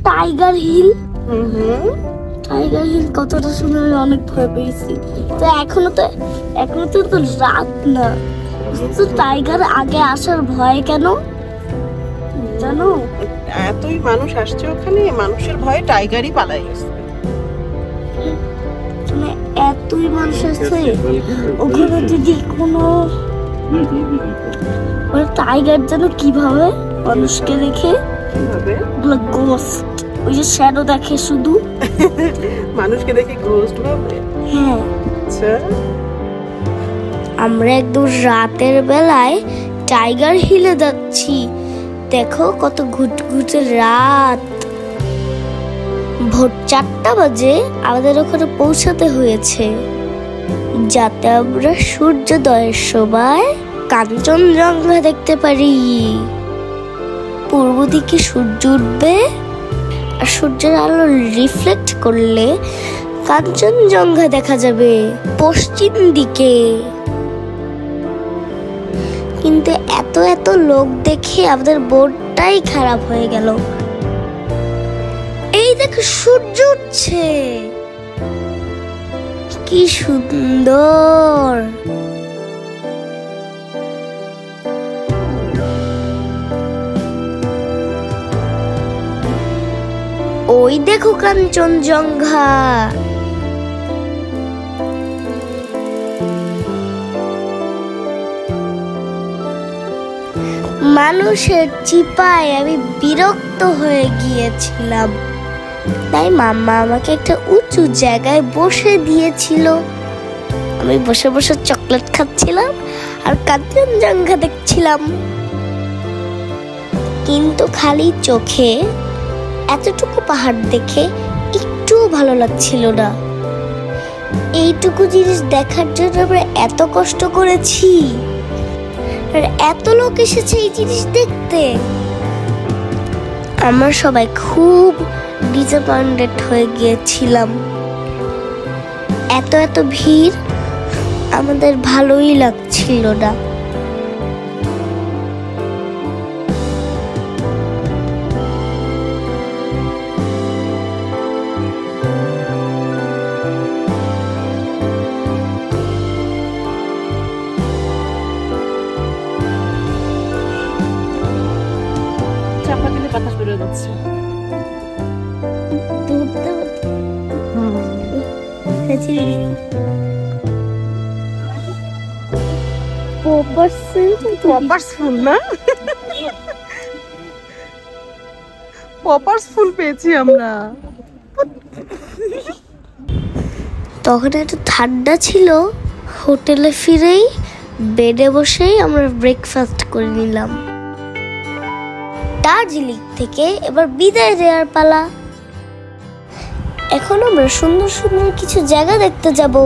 Tiger hill. Tiger hill কতটা শুনে আমি অনেক ভয় পেয়েছি। তো এখনো তো রাত না, তো টাইগার আগে আসার ভয় কেন জানো? এতই মানুষ আসছে ওখানে, মানুষের ভয়ে টাইগারই পালাই গেছে। মানে এতই মানুষ আসছে ওখানে, যদি কোনো টাইগার যেন কিভাবে মানুষকে দেখে, গোস্ট, ওই যে শ্যাডো দেখে শুধু মানুষকে দেখে গোস্ট ভাবে। হ্যাঁ, আচ্ছা, আমরা একদম রাতের বেলায় টাইগার হিলে যাচ্ছি। দেখো কত ঘুটঘুটে রাত। ভোর 4টা বাজে আমাদের ওখানে পৌঁছাতে হয়েছে, যাতে আমরা সূর্যোদয়ের সময় কাঞ্চনজঙ্ঘা দেখতে পারি। পূর্ব দিকে সূর্য উঠবে আর সূর্যের আলো রিফ্লেক্ট করলে কাঞ্চনজঙ্ঘা দেখা যাবে পশ্চিম দিকে। কিন্তু এত লোক দেখে আমাদের বোর্ডটাই খারাপ হয়ে গেল। এই দেখো সূর্য উঠছে, কি সুন্দর। ওই দেখো কাঞ্চনজঙ্ঘা। মানুষের চিপায় আমি বিরক্ত হয়ে গিয়েছিলাম, তাই মাম্মা আমাকে একটা উঁচু জায়গায় বসে দিয়েছিল। আমি বসে বসে চকলেট খাচ্ছিলাম আর কাঞ্চনজঙ্ঘা দেখছিলাম। কিন্তু খালি চোখে এতটুকু পাহাড় দেখে একটুও ভালো লাগছিল না। এইটুকু জিনিস দেখার জন্য আমরা এত কষ্ট করেছি, আর এত লোক এসেছে এই জিনিস দেখতে। আমরা সবাই খুব ডিসঅ্যাপয়েন্টেড হয়ে গিয়েছিলাম। এত ভিড় আমাদের ভালোই লাগছিল না। চাপা দিলে বাতাস বেরোয় যাচ্ছে। পপার্স ফুল না, পপার্স ফুল পেয়েছি আমরা। তখন একটু ঠান্ডা ছিল। হোটেলে ফিরেই বেডে বসেই আমরা ব্রেকফাস্ট করে নিলাম। দার্জিলিং থেকে এবার বিদায় দেওয়ার পালা। এখন আমরা সুন্দর সুন্দর কিছু জায়গা দেখতে যাব।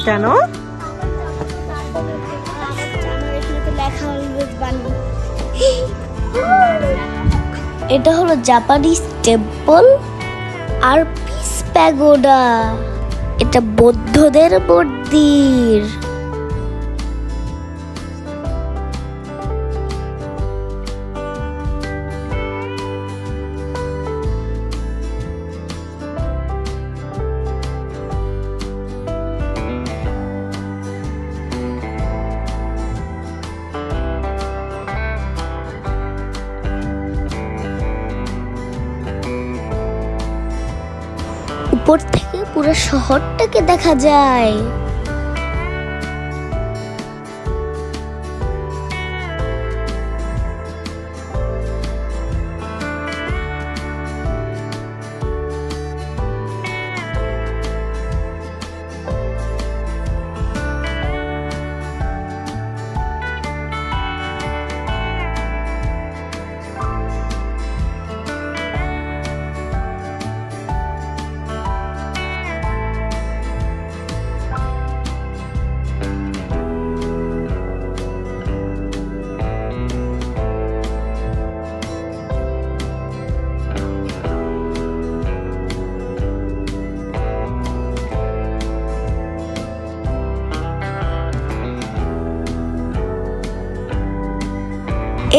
কেন? এটা হলো জাপানিজ টেম্পল আর পিস প্যাগোডা। এটা বৌদ্ধদের মন্দির। উপর থেকে পুরো শহরটাকে দেখা যায়।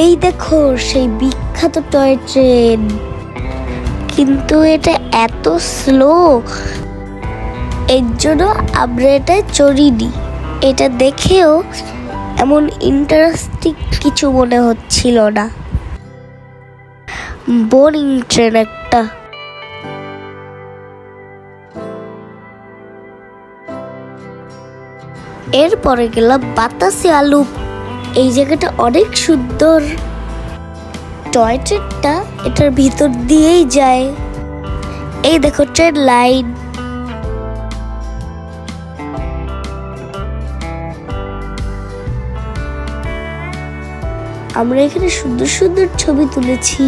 এই দেখো সেই বিখ্যাত টয় ট্রেন, কিন্তু এটা এত স্লো, এর জন্য আমরা এটা চড়িনি। এটা দেখেও এমন ইন্টারেস্টিং কিছু মনে হচ্ছিল না, বোরিং ট্রেন একটা। এরপরে গেলাম বাতাসে আলু। এই জায়গাটা অনেক সুন্দর। টয় ট্রেনটা এটার ভিতর দিয়েই যায়। এই দেখো ট্রেন লাইন। আমরা এখানে সুন্দর সুন্দর ছবি তুলেছি।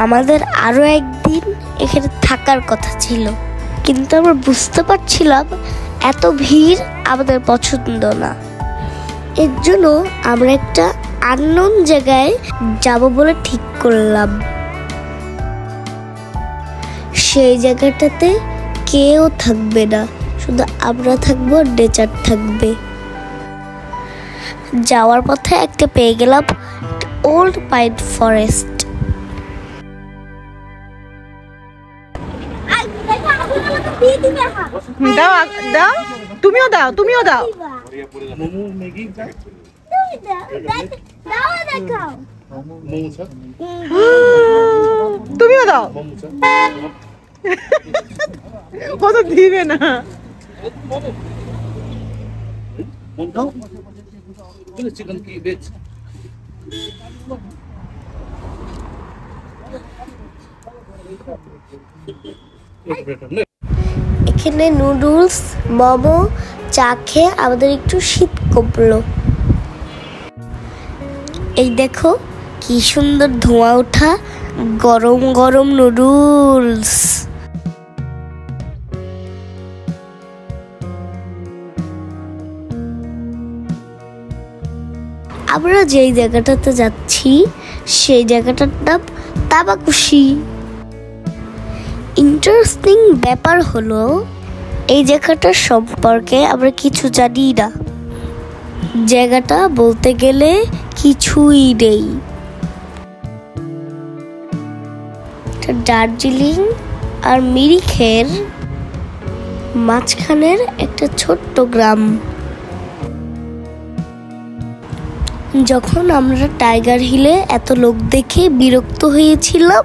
আমাদের আরো একদিন এখানে থাকার কথা ছিল, কিন্তু আমরা বুঝতে পারছিলাম এত ভিড় আমাদের পছন্দ না। এর জন্য আমরা একটা আননোন জায়গায় যাব বলে ঠিক করলাম। সেই জায়গাটাতে কেউ থাকবে না, শুধু আমরা থাকবো, নেচার থাকবে। যাওয়ার পথে একটা পেয়ে গেলাম ওল্ড পাইন ফরেস্ট। দাও দাও, তুমিও দাও, তুমিও দাও। তুমিও দাও। কত দিবে না। এখানে নুডলস, মোমো, চা খেয়ে আমাদের একটু শীত কমলো। এই দেখো কি সুন্দর ধোঁয়া ওঠা গরম গরম নুডলস। আমরা যেই জায়গাটাতে যাচ্ছি সেই জায়গাটার নাম তাবাকুশি। ইন্টারেস্টিং ব্যাপার হলো এই জায়গাটার সম্পর্কে আমরা কিছু জানি না। জায়গাটা বলতে গেলে কিছুই নেই। দার্জিলিং আর মিরিকের মাঝখানের একটা ছোট্ট গ্রাম। যখন আমরা টাইগার হিলে এত লোক দেখে বিরক্ত হয়েছিলাম,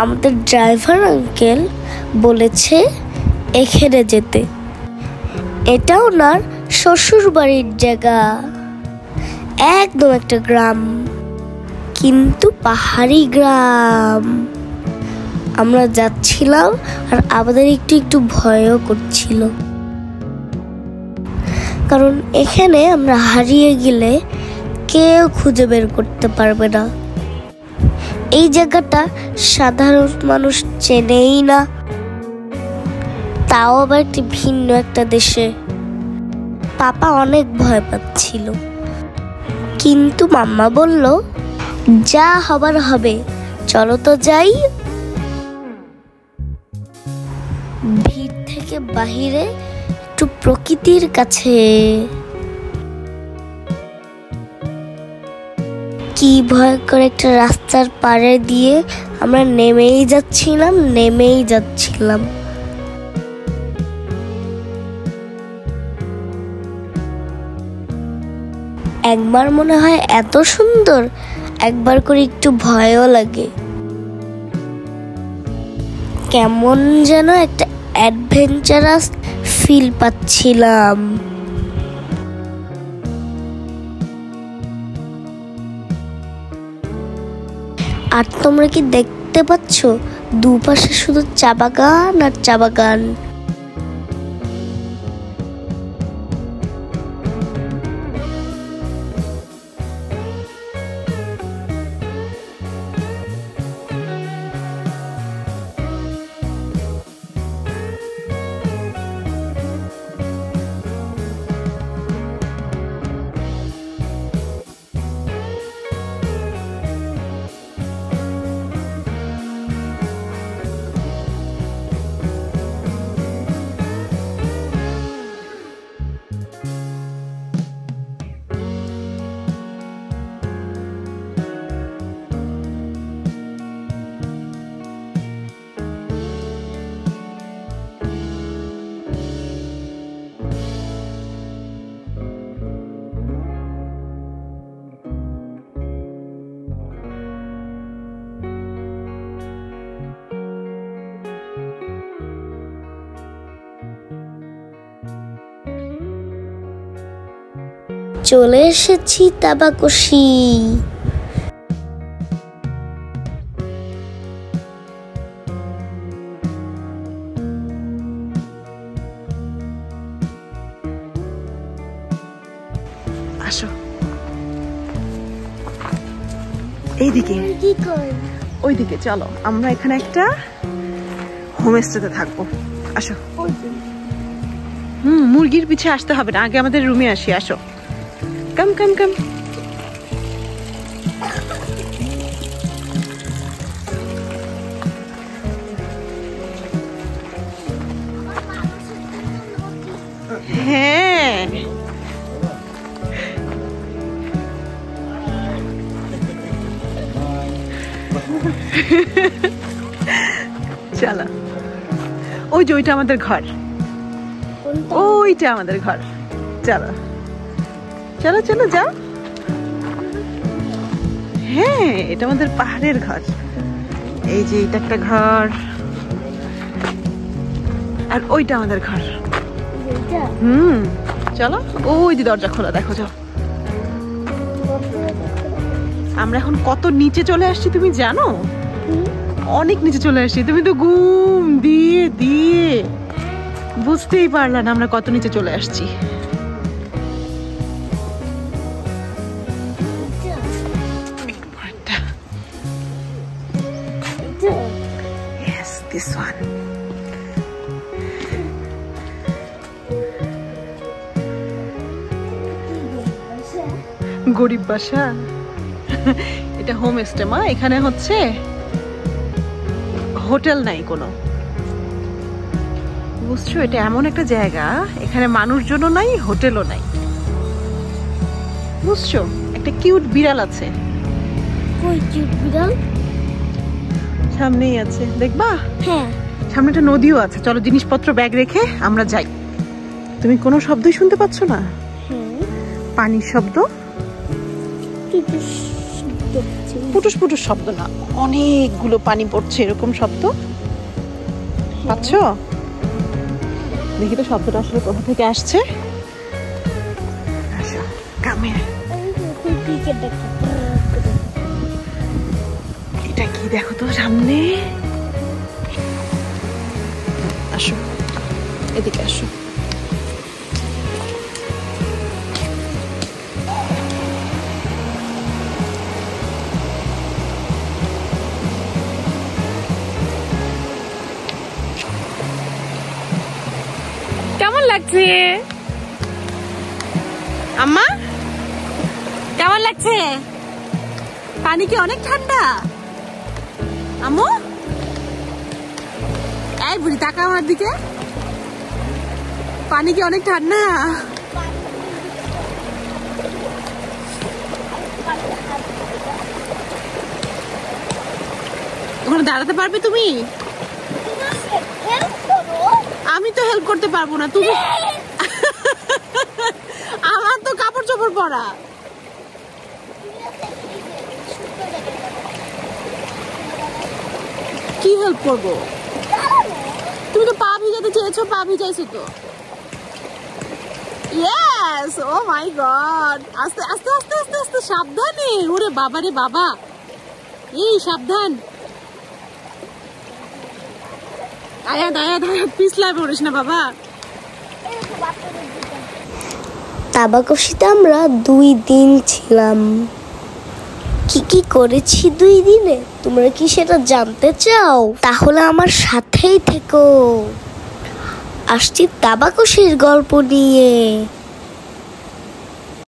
আমাদের ড্রাইভার আঙ্কেল বলেছে এখানে যেতে। এটা ওনার শ্বশুর বাড়ির জায়গা, একদম একটা গ্রাম, কিন্তু পাহাড়ি গ্রাম। আমরা যাচ্ছিলাম আর আমাদের একটু একটু ভয়ও করছিল, কারণ এখানে আমরা হারিয়ে গেলে কেউ খুঁজে বের করতে পারবে না। এই জায়গাটা সাধারণ মানুষ চেনেই না, তাও আবার একটি ভিন্ন একটা দেশে। পাপা অনেক ভয় পাচ্ছিল, কিন্তু মাম্মা বলল যা হবার হবে, চলো তো যাই। ভিড় থেকে বাহিরে একটু প্রকৃতির কাছে। কি ভয়ঙ্কর একটা রাস্তার পাড়ে দিয়ে আমরা নেমেই যাচ্ছিলাম। একবার মনে হয় এত সুন্দর, একবার করে একটু ভয়ও লাগে। কেমন যেন একটা অ্যাডভেঞ্চারাস ফিল পাচ্ছিলাম। আর তোমরা কি দেখতে পাচ্ছ দুপাশে শুধু চা বাগান আর চা বাগান। চলে এসেছি তাবাকশি। আসো এইদিকে, ওইদিকে চলো, আমরা এখানে একটা হোমস্টেতে থাকবো। আসো। মুরগির পিছে আসতে হবে না, আগে আমাদের রুমে আসি। আসো, কাম কাম কাম। হ্যাঁ, চলো। ওই যে ওইটা আমাদের ঘর, ওইটা আমাদের ঘর। চলো চলো চলো যাও। হ্যাঁ, এটা আমাদের পাহাড়ের ঘর। এই যে এটা একটা ঘর, আর ওইটা আমাদের ঘর। চলো, ওই যে দরজা খোলা, দেখো যাও। আমরা এখন কত নিচে চলে আসছি তুমি জানো? অনেক নিচে চলে আসছি। তুমি তো ঘুম দিয়ে দিয়ে বুঝতেই পারলা না আমরা কত নিচে চলে আসছি। Yes, this one. গরিব বাসা। এটা হোম স্টে মা, এখানে হচ্ছে হোটেল নাই কোনো, বুঝছো? এটা এমন একটা জায়গা, এখানে মানুষজনও নাই, হোটেলও নাই, বুঝছো? একটা কিউট বিড়াল আছে। কই কিউট বিড়াল? সামনেই আছে, দেখবা? হ্যাঁ, সামনে একটা নদীও আছে। চলো, জিনিসপত্র ব্যাগ রেখে আমরা যাই। তুমি কোনো শব্দই শুনতে পাচ্ছ না? পানির শব্দ, পুটুস পুটুস শব্দ না, অনেকগুলো পানি পড়ছে এরকম শব্দ পাচ্ছ? দেখি তো শব্দটা আসলে কোথা থেকে আসছে। আচ্ছা, কামে এটা কি দেখো তো সামনে। আসো, এদিকে আসো। কেমন লাগছে আম্মা? কেমন লাগছে? পানি কি অনেক ঠান্ডা আম্মু? এই বুড়ি তাকা আমার দিকে, পানি কি অনেক ঠান্ডা? ওখানে দাঁড়াতে পারবে তুমি? আমি তো হেল্প করতে পারবো না, তুমি। আমার তো কাপড় চোপড় পরা। কি হেল্প করবো? তুমি তো পা ভিজাতে চেয়েছো, পা ভিজাইছো তো। ইয়েস, ও মাই গড। আস্তে আস্তে আস্তে আস্তে আস্তে, সাবধানে। ওরে বাবা রে বাবা, এই সাবধান। আয়া দায়া দায়া, পিছলা পড়িস না বাবা। তাবাকশিতে আমরা 2 দিন ছিলাম। কি কি করেছি 2 দিনে তোমরা কি সেটা জানতে চাও? তাহলে আমার সাথেই থেকো। আসছি তাবাকশির গল্প নিয়ে।